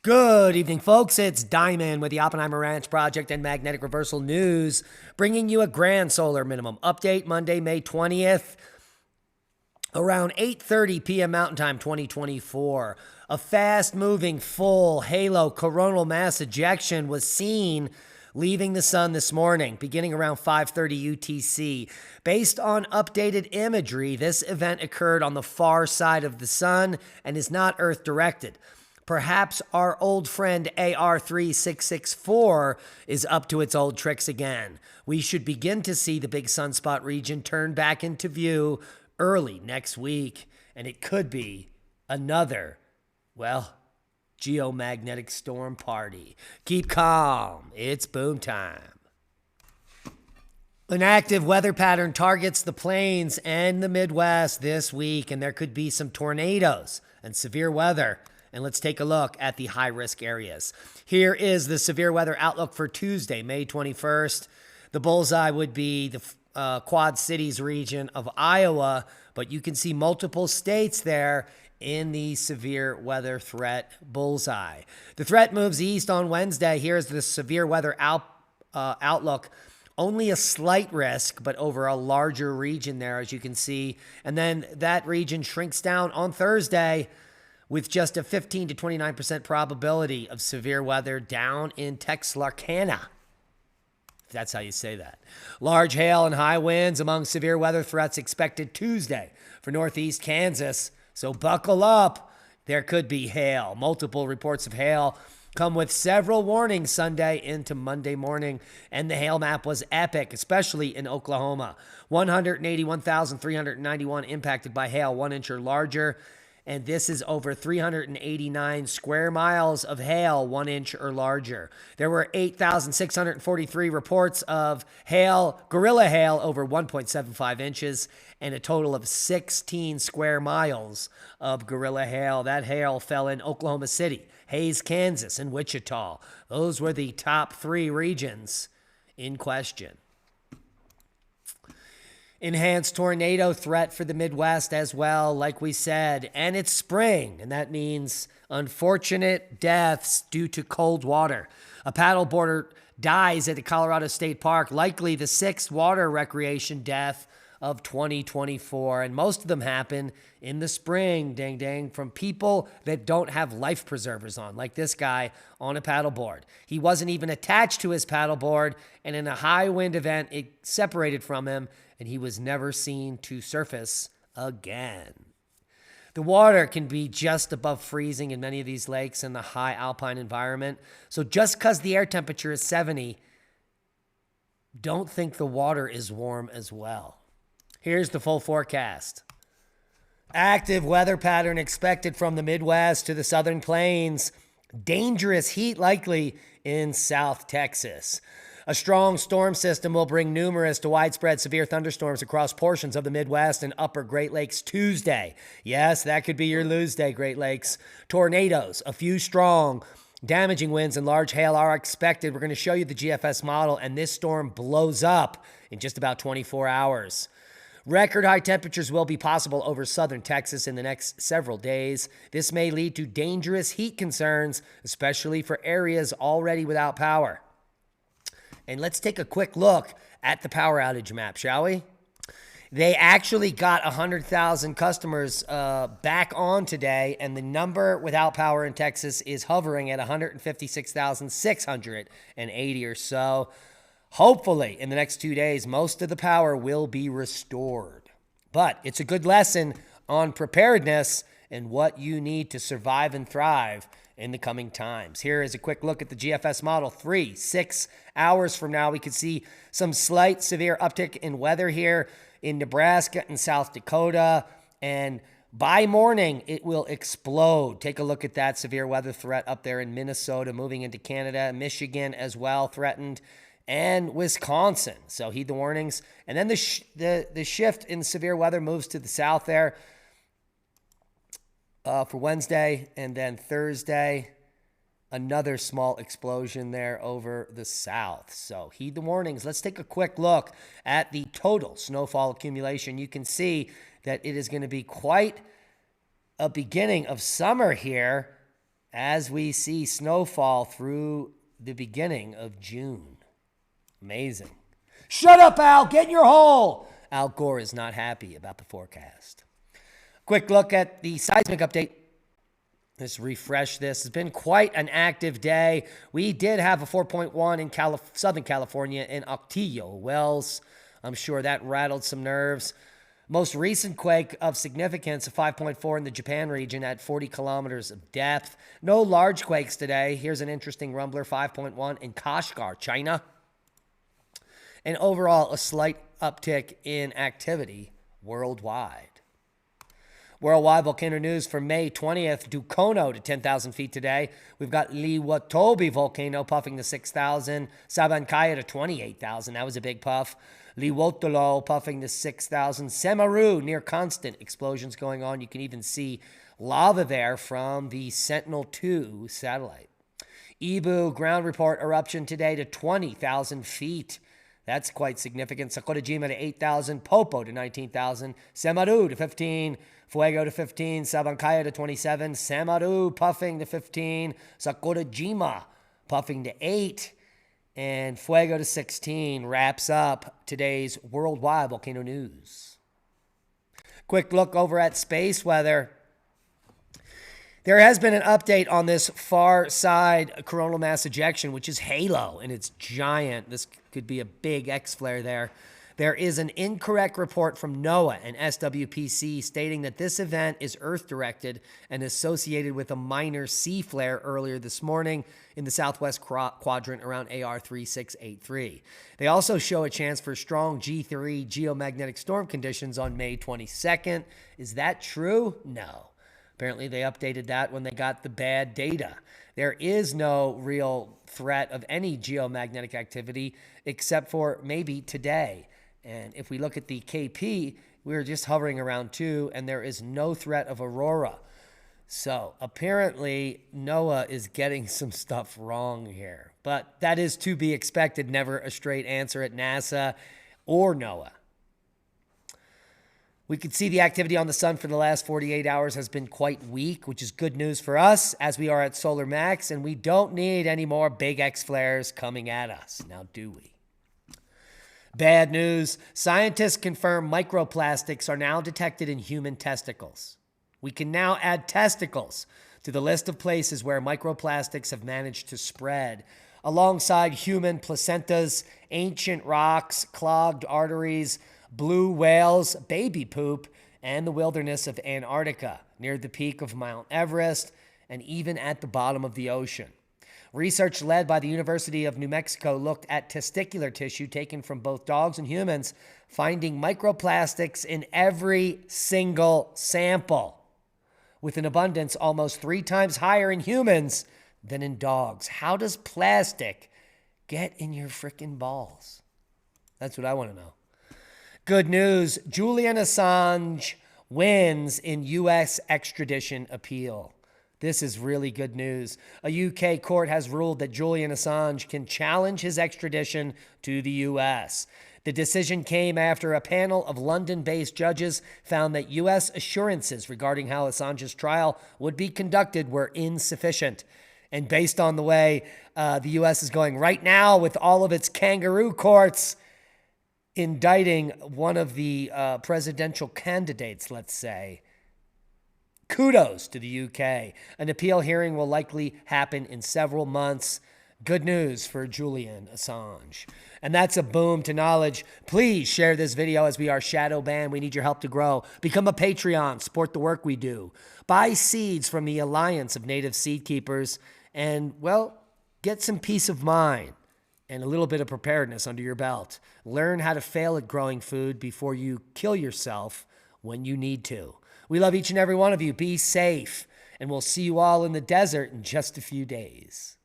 Good evening, folks. It's Diamond with the Oppenheimer Ranch Project and Magnetic Reversal News, bringing you a grand solar minimum update Monday, May 20th, around 8:30 p.m. Mountain Time 2024. A fast-moving, full halo coronal mass ejection was seen leaving the sun this morning, beginning around 5:30 UTC. Based on updated imagery, this event occurred on the far side of the sun and is not Earth-directed. Perhaps our old friend AR3664 is up to its old tricks again. We should begin to see the big sunspot region turn back into view early next week, and it could be another, well, geomagnetic storm party. Keep calm. It's boom time. An active weather pattern targets the plains and the Midwest this week, and there could be some tornadoes and severe weather. And let's take a look at the high-risk areas. Here is the severe weather outlook for Tuesday, May 21st. The bullseye would be the Quad Cities region of Iowa, but you can see multiple states there in the severe weather threat bullseye. The threat moves east on Wednesday. Here's the severe weather outlook. Only a slight risk, but over a larger region there, as you can see. And then that region shrinks down on Thursday, with just a 15 to 29% probability of severe weather down in Texarkana, if that's how you say that. Large hail and high winds among severe weather threats expected Tuesday for northeast Kansas, so buckle up. There could be hail. Multiple reports of hail come with several warnings Sunday into Monday morning, and the hail map was epic, especially in Oklahoma. 181,391 impacted by hail, 1 inch or larger. And this is over 389 square miles of hail, 1 inch or larger. There were 8,643 reports of hail, gorilla hail, over 1.75 inches, and a total of 16 square miles of gorilla hail. That hail fell in Oklahoma City, Hays, Kansas, and Wichita. Those were the top 3 regions in question. Enhanced tornado threat for the Midwest as well, like we said. And it's spring, and that means unfortunate deaths due to cold water. A paddleboarder dies at the Colorado State Park, likely the 6th water recreation death of 2024. And most of them happen in the spring, dang dang, from people that don't have life preservers on, like this guy on a paddleboard. He wasn't even attached to his paddleboard, and in a high wind event, it separated from him, and he was never seen to surface again. The water can be just above freezing in many of these lakes in the high alpine environment. So just because the air temperature is 70, don't think the water is warm as well. Here's the full forecast. Active weather pattern expected from the Midwest to the southern plains. Dangerous heat likely in South Texas. A strong storm system will bring numerous to widespread severe thunderstorms across portions of the Midwest and upper Great Lakes Tuesday. Yes, that could be your lose day, Great Lakes. Tornadoes, a few strong, damaging winds and large hail are expected. We're going to show you the GFS model, and this storm blows up in just about 24 hours. Record high temperatures will be possible over southern Texas in the next several days. This may lead to dangerous heat concerns, especially for areas already without power. And let's take a quick look at the power outage map, shall we? They actually got 100,000 customers back on today, and the number without power in Texas is hovering at 156,680 or so. Hopefully, in the next 2 days, most of the power will be restored. But it's a good lesson on preparedness and what you need to survive and thrive in the coming times. Here is a quick look at the GFS model. 6 hours from now, we could see some slight severe uptick in weather here in Nebraska and South Dakota. And by morning, it will explode. Take a look at that severe weather threat up there in Minnesota, moving into Canada, Michigan as well threatened, and Wisconsin. So heed the warnings. And then the shift in severe weather moves to the south there for Wednesday, and then Thursday, another small explosion there over the south. So heed the warnings. Let's take a quick look at the total snowfall accumulation. You can see that it is going to be quite a beginning of summer here as we see snowfall through the beginning of June. Amazing. Shut up, Al. Get in your hole. Al Gore is not happy about the forecast. Quick look at the seismic update. Let's refresh this. It's been quite an active day. We did have a 4.1 in Southern California in Ocotillo Wells. I'm sure that rattled some nerves. Most recent quake of significance, a 5.4 in the Japan region at 40 kilometers of depth. No large quakes today. Here's an interesting rumbler, 5.1 in Kashgar, China. And overall, a slight uptick in activity worldwide. Worldwide volcano news for May 20th, Dukono to 10,000 feet today. We've got Liwatobi volcano puffing to 6,000. Sabancaya to 28,000. That was a big puff. Liwotolo puffing to 6,000. Semaru, near constant explosions going on. You can even see lava there from the Sentinel-2 satellite. Ibu ground report eruption today to 20,000 feet. That's quite significant. Sakurajima to 8,000. Popo to 19,000. Semaru to 15. Fuego to 15. Sabancaya to 27. Semaru puffing to 15. Sakurajima puffing to 8. And Fuego to 16 wraps up today's worldwide volcano news. Quick look over at space weather. There has been an update on this Farside coronal mass ejection, which is HALO, and it's giant. This could be a big X-flare there. There is an incorrect report from NOAA and SWPC stating that this event is Earth-directed and associated with a minor C flare earlier this morning in the southwest quadrant around AR 3683. They also show a chance for strong G3 geomagnetic storm conditions on May 22nd. Is that true? No. Apparently, they updated that when they got the bad data. There is no real threat of any geomagnetic activity except for maybe today. And if we look at the KP, we're just hovering around 2, and there is no threat of aurora. So apparently, NOAA is getting some stuff wrong here. But that is to be expected. Never a straight answer at NASA or NOAA. We could see the activity on the sun for the last 48 hours has been quite weak, which is good news for us as we are at solar max, and we don't need any more big X flares coming at us. Now, do we? Bad news. Scientists confirm microplastics are now detected in human testicles. We can now add testicles to the list of places where microplastics have managed to spread, alongside human placentas, ancient rocks, clogged arteries, blue whales, baby poop, and the wilderness of Antarctica, near the peak of Mount Everest, and even at the bottom of the ocean. Research led by the University of New Mexico looked at testicular tissue taken from both dogs and humans, finding microplastics in every single sample, with an abundance almost 3 times higher in humans than in dogs. How does plastic get in your frickin' balls? That's what I want to know. Good news, Julian Assange wins in U.S. extradition appeal. This is really good news. A UK court has ruled that Julian Assange can challenge his extradition to the U.S. The decision came after a panel of London-based judges found that U.S. assurances regarding how Assange's trial would be conducted were insufficient. And based on the way the U.S. is going right now with all of its kangaroo courts, indicting one of the presidential candidates, let's say. Kudos to the UK. An appeal hearing will likely happen in several months. Good news for Julian Assange. And that's a boom to knowledge. Please share this video as we are shadow banned. We need your help to grow. Become a Patreon. Support the work we do. Buy seeds from the Alliance of Native Seed Keepers. And, well, get some peace of mind and a little bit of preparedness under your belt. Learn how to fail at growing food before you kill yourself when you need to. We love each and every one of you. Be safe, and we'll see you all in the desert in just a few days.